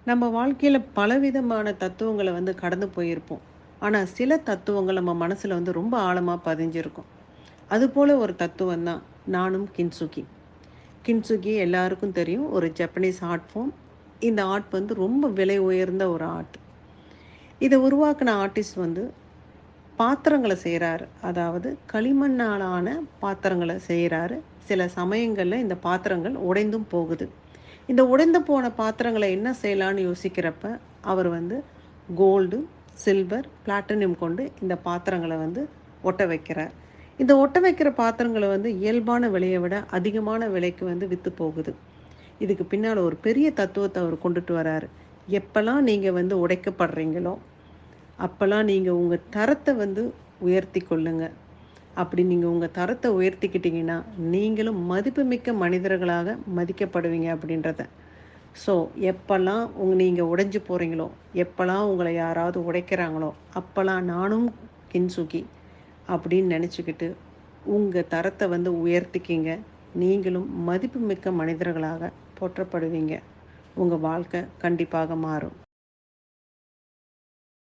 நம்ம வாழ்க்கையில பலவிதமான தத்துவங்கள கடந்து போயிருப்போம். ஆனா, சில தத்துவங்கள் நம்ம மனசுல ரொம்ப ஆழமா பதிஞ்சிருக்கும். அதுபோல ஒரு தத்துவம் தான் நானும் கின்சுகி. கின்சுகி எல்லாருக்கும் தெரியும். ஒரு ஜப்பனீஸ் ஆர்ட் ஃபார்ம். இந்த ஆர்ட் ரொம்ப விலை உயர்ந்த ஒரு ஆர்ட். இத உருவாக்குன ஆர்டிஸ்ட் பாத்திரங்கள செய்றாரு. அதாவது களிமண்ணால் ஆன பாத்திரங்கள செய்றாரு. சில சமயங்கள்ல இந்த பாத்திரங்கள் உடைந்தும் போகுது. இந்த உடைந்து போன பாத்திரங்கள என்ன செய்யலான்னு யோசிக்கிறப்ப, அவர் கோல்டு, சில்வர், பிளாட்டினம் கொண்டு இந்த பாத்திரங்கள ஒட்ட வைக்கிறார். இந்த ஒட்ட வைக்கிற பாத்திரங்கள இயல்பான விலைய விட அதிகமான விலைக்கு வித்து போகுது. இதுக்கு பின்னால ஒரு பெரிய தத்துவத்த அவர் கொண்டுட்டு வராரு. எப்பலாம் நீங்க உடைக்கப்படுறீங்களோ, அப்பலாம் நீங்க உங்க தரத்த உயர்த்திக் கொள்ளுங்க. அப்படி நீங்க உங்க தரத்த உயர்த்திக்கிட்டீங்கன்னா, நீங்களும் மதிப்புமிக்க மனிதர்களாக மதிக்கப்படுவீங்க அப்படின்றத. ஸோ, எப்பல்லாம் நீங்க உடைஞ்சு போறீங்களோ, எப்பலாம் உங்கள யாராவது உடைக்கிறாங்களோ, அப்பலாம் நானும் கின்சுகி அப்படின்னு நெனச்சுக்கிட்டு, உங்க தரத்த உயர்த்திக்கிங்க. நீங்களும் மதிப்புமிக்க மனிதர்களாக போற்றப்படுவீங்க. உங்க வாழ்க்கை கண்டிப்பாக மாறும்.